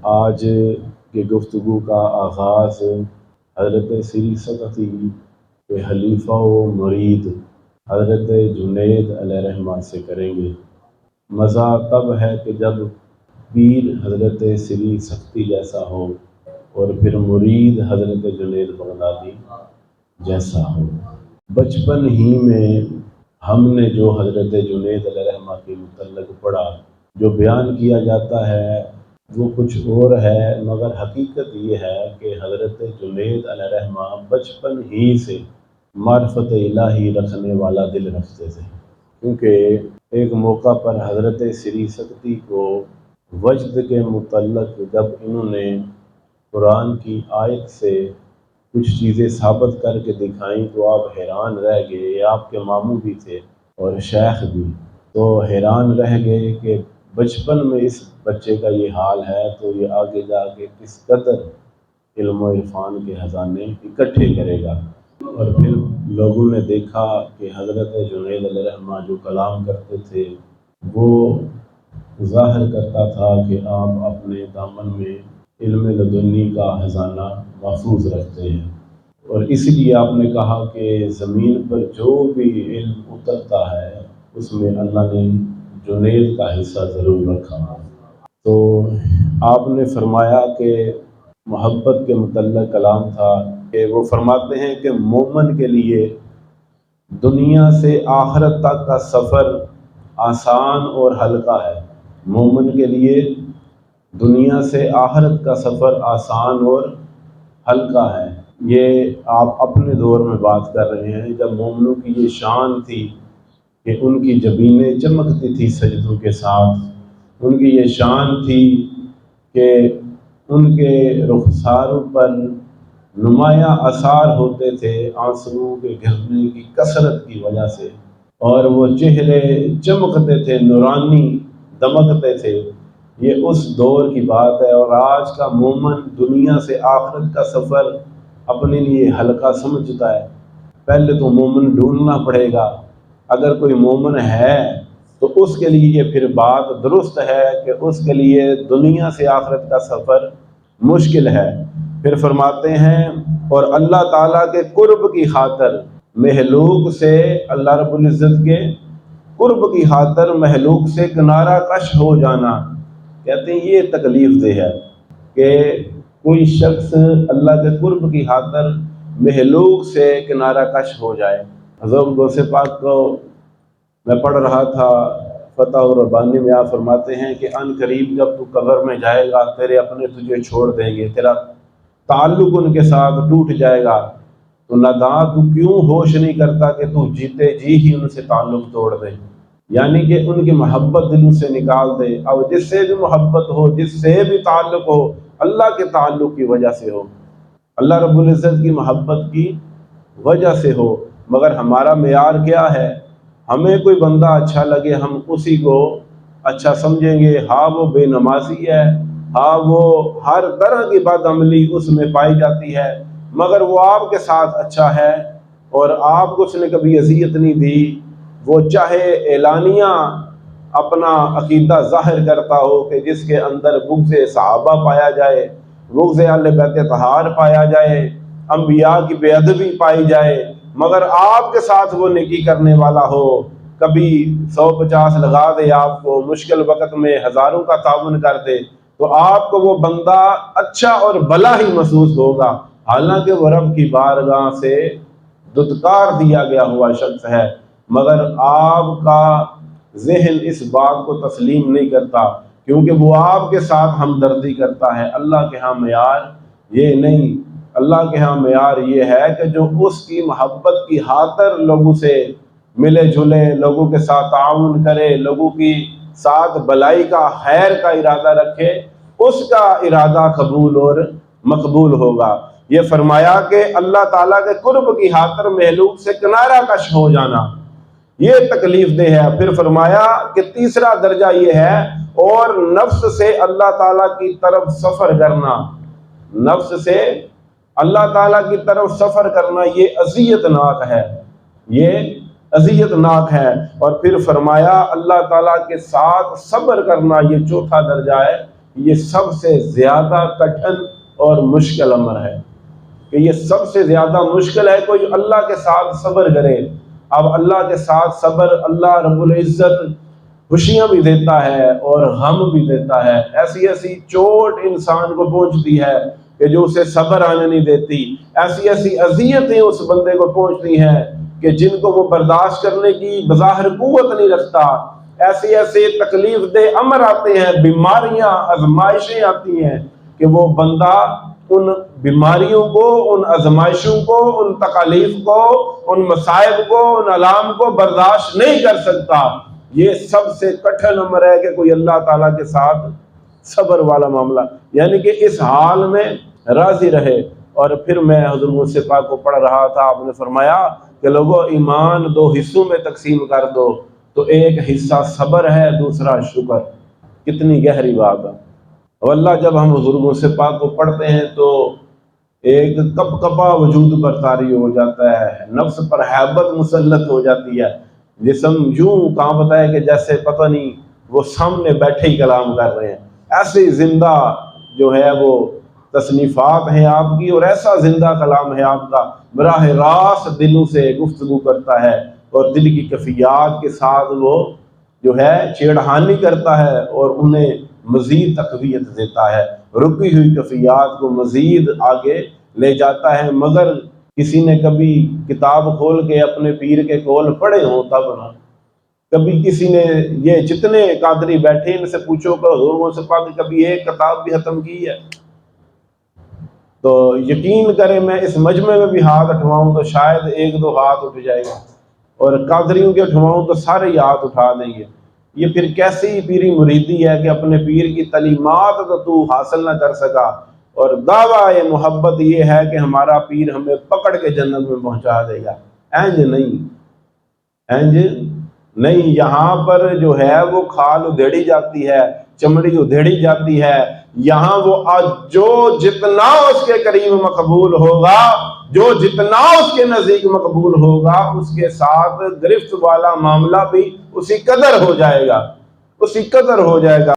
آج کے گفتگو کا آغاز حضرت سری سقطی کے خلیفہ و مرید حضرت جنید علیہ رحمہ سے کریں گے۔ مزہ تب ہے کہ جب پیر حضرت سری سقطی جیسا ہو اور پھر مرید حضرت جنید بغدادی جیسا ہو۔ بچپن ہی میں ہم نے جو حضرت جنید علیہ رحمہ کے متعلق پڑھا، جو بیان کیا جاتا ہے وہ کچھ اور ہے، مگر حقیقت یہ ہے کہ حضرت جنید علیہ رحمہ بچپن ہی سے معرفت الہی رکھنے والا دل رکھتے تھے، کیونکہ ایک موقع پر حضرت سری سقطی کو وجد کے متعلق جب انہوں نے قرآن کی آیت سے کچھ چیزیں ثابت کر کے دکھائیں تو آپ حیران رہ گئے۔ آپ کے ماموں بھی تھے اور شیخ بھی، تو حیران رہ گئے کہ بچپن میں اس بچے کا یہ حال ہے تو یہ آگے جا کے کس قدر علم و عرفان کے خزانے اکٹھے کرے گا۔ اور پھر لوگوں نے دیکھا کہ حضرت جنید علیہ رحمہ جو کلام کرتے تھے وہ ظاہر کرتا تھا کہ آپ اپنے دامن میں علم لدنی کا خزانہ محفوظ رکھتے ہیں، اور اس لیے آپ نے کہا کہ زمین پر جو بھی علم اترتا ہے اس میں اللہ نے جنید کا حصہ ضرور رکھا۔ تو آپ نے فرمایا کہ محبت کے متعلق کلام تھا کہ وہ فرماتے ہیں کہ مومن کے لیے دنیا سے آخرت تک کا سفر آسان اور ہلکا ہے۔ مومن کے لیے دنیا سے آخرت کا سفر آسان اور ہلکا ہے۔ یہ آپ اپنے دور میں بات کر رہے ہیں جب مومنوں کی یہ شان تھی کہ ان کی جبینیں چمکتی تھی سجدوں کے ساتھ، ان کی یہ شان تھی کہ ان کے رخساروں پر نمایاں آثار ہوتے تھے آنسوؤں کے گرنے کی کثرت کی وجہ سے، اور وہ چہرے چمکتے تھے، نورانی دمکتے تھے۔ یہ اس دور کی بات ہے، اور آج کا مومن دنیا سے آخرت کا سفر اپنے لیے ہلکا سمجھتا ہے۔ پہلے تو مومن ڈھونڈنا پڑے گا، اگر کوئی مومن ہے تو اس کے لیے یہ پھر بات درست ہے کہ اس کے لیے دنیا سے آخرت کا سفر مشکل ہے۔ پھر فرماتے ہیں اور اللہ تعالیٰ کے قرب کی خاطر مخلوق سے، اللہ رب العزت کے قرب کی خاطر مخلوق سے کنارہ کش ہو جانا، کہتے ہیں یہ تکلیف دہ ہے کہ کوئی شخص اللہ کے قرب کی خاطر مخلوق سے کنارہ کش ہو جائے۔ حضرت غوث پاک کو میں پڑھ رہا تھا فتح الربانی میں، آپ فرماتے ہیں کہ ان قریب جب تو قبر میں جائے گا تیرے اپنے تجھے چھوڑ دیں گے، تیرا تعلق ان کے ساتھ ٹوٹ جائے گا، تو ناداں تو کیوں ہوش نہیں کرتا کہ تو جیتے جی ہی ان سے تعلق توڑ دے، یعنی کہ ان کی محبت دلوں سے نکال دے۔ اب جس سے بھی محبت ہو، جس سے بھی تعلق ہو، اللہ کے تعلق کی وجہ سے ہو، اللہ رب العزت کی محبت کی وجہ سے ہو۔ مگر ہمارا معیار کیا ہے؟ ہمیں کوئی بندہ اچھا لگے ہم اسی کو اچھا سمجھیں گے، ہاں وہ بے نمازی ہے، ہاں وہ ہر طرح کی بد عملی اس میں پائی جاتی ہے، مگر وہ آپ کے ساتھ اچھا ہے اور آپ کو اس نے کبھی اذیت نہیں دی۔ وہ چاہے اعلانیہ اپنا عقیدہ ظاہر کرتا ہو کہ جس کے اندر بغض صحابہ پایا جائے، بغض اہل بیت طہار پایا جائے، انبیاء کی بے ادبی پائی جائے، مگر آپ کے ساتھ وہ نیکی کرنے والا ہو، کبھی 150 لگا دے، آپ کو مشکل وقت میں ہزاروں کا تعاون کر دے، تو آپ کو وہ بندہ اچھا اور بھلا ہی محسوس ہوگا، حالانکہ وہ رب کی بارگاہ سے دتکار دیا گیا ہوا شخص ہے، مگر آپ کا ذہن اس بات کو تسلیم نہیں کرتا، کیونکہ وہ آپ کے ساتھ ہمدردی کرتا ہے۔ اللہ کے ہاں معیار یہ نہیں، اللہ کے ہاں معیار یہ ہے کہ جو اس کی محبت کی خاطر لوگوں سے ملے جلے، لوگوں کے ساتھ تعاون کرے، لوگوں کی ساتھ بھلائی کا، خیر کا ارادہ رکھے، اس کا ارادہ قبول اور مقبول ہوگا۔ یہ فرمایا کہ اللہ تعالیٰ کے قرب کی خاطر مخلوق سے کنارہ کش ہو جانا یہ تکلیف دہ ہے۔ پھر فرمایا کہ تیسرا درجہ یہ ہے اور نفس سے اللہ تعالیٰ کی طرف سفر کرنا، نفس سے اللہ تعالیٰ کی طرف سفر کرنا یہ اذیت ناک ہے، یہ اذیت ناک ہے۔ اور پھر فرمایا اللہ تعالیٰ کے ساتھ صبر کرنا، یہ چوتھا درجہ ہے، یہ سب سے زیادہ کٹھن اور مشکل امر ہے، کہ یہ سب سے زیادہ مشکل ہے کوئی اللہ کے ساتھ صبر کرے۔ اب اللہ کے ساتھ صبر، اللہ رب العزت خوشیاں بھی دیتا ہے اور غم بھی دیتا ہے، ایسی ایسی چوٹ انسان کو پہنچتی ہے کہ جو اسے صبر آنے نہیں دیتی، ایسی ایسی اذیتیں اس بندے کو پہنچتی ہیں کہ جن کو وہ برداشت کرنے کی بظاہر قوت نہیں رکھتا، ایسے ایسے تکلیف دہ امر آتے ہیں، بیماریاں، آزمائشیں آتی ہیں کہ وہ بندہ ان بیماریوں کو، ان آزمائشوں کو، ان تکالیف کو، ان مصائب کو، ان علام کو برداشت نہیں کر سکتا۔ یہ سب سے کٹھن امر ہے کہ کوئی اللہ تعالیٰ کے ساتھ صبر والا معاملہ، یعنی کہ اس حال میں راضی رہے۔ اور پھر میں حضور موسی پاک کو پڑھ رہا تھا، آپ نے فرمایا کہ لوگوں ایمان دو حصوں میں تقسیم کر دو، تو ایک حصہ صبر ہے، دوسرا شکر۔ کتنی گہری بات ہے۔ اور اللہ جب ہم حضور موسی پاک کو پڑھتے ہیں تو ایک کپ کپا وجود پر طاری ہو جاتا ہے، نفس پر ہیبت مسلط ہو جاتی ہے، جسم یوں کانپتا ہے کہ جیسے پتہ نہیں وہ سامنے بیٹھے ہی کلام کر رہے ہیں۔ ایسے زندہ جو ہے وہ تصنیفات ہیں آپ کی، اور ایسا زندہ کلام ہے آپ کا، براہ راست دلوں سے گفتگو کرتا ہے اور دل کی کیفیات کے ساتھ وہ جو ہے چھیڑخانی کرتا ہے اور انہیں مزید تقویت دیتا ہے، رکی ہوئی کیفیات کو مزید آگے لے جاتا ہے۔ مگر کسی نے کبھی کتاب کھول کے اپنے پیر کے قول پڑھے ہوں تب نہ، کبھی کسی نے، یہ جتنے قادری بیٹھے ان سے پوچھو کہ حضور موسی پاک کی کبھی ایک کتاب بھی ختم کی ہے؟ تو یقین کریں میں اس مجمع میں بھی ہاتھ اٹھواؤں تو شاید ایک دو ہاتھ اٹھ جائے گا، اور قادریوں کے اٹھواؤں تو سارے ہی ہاتھ اٹھا دیں گے۔ یہ پھر کیسی پیری مریدی ہے کہ اپنے پیر کی تعلیمات تو حاصل نہ کر سکا، اور دعویٰ محبت یہ ہے کہ ہمارا پیر ہمیں پکڑ کے جنت میں پہنچا دے گا۔ اینج نہیں، اینج نہیں، یہاں پر جو ہے وہ کھال ادھیڑی جاتی ہے، چمڑی ادھیڑی جاتی ہے، یہاں وہ جو جتنا اس کے قریب مقبول ہوگا، جو جتنا اس کے نزدیک مقبول ہوگا، اس کے ساتھ گرفت والا معاملہ بھی اسی قدر ہو جائے گا، اسی قدر ہو جائے گا۔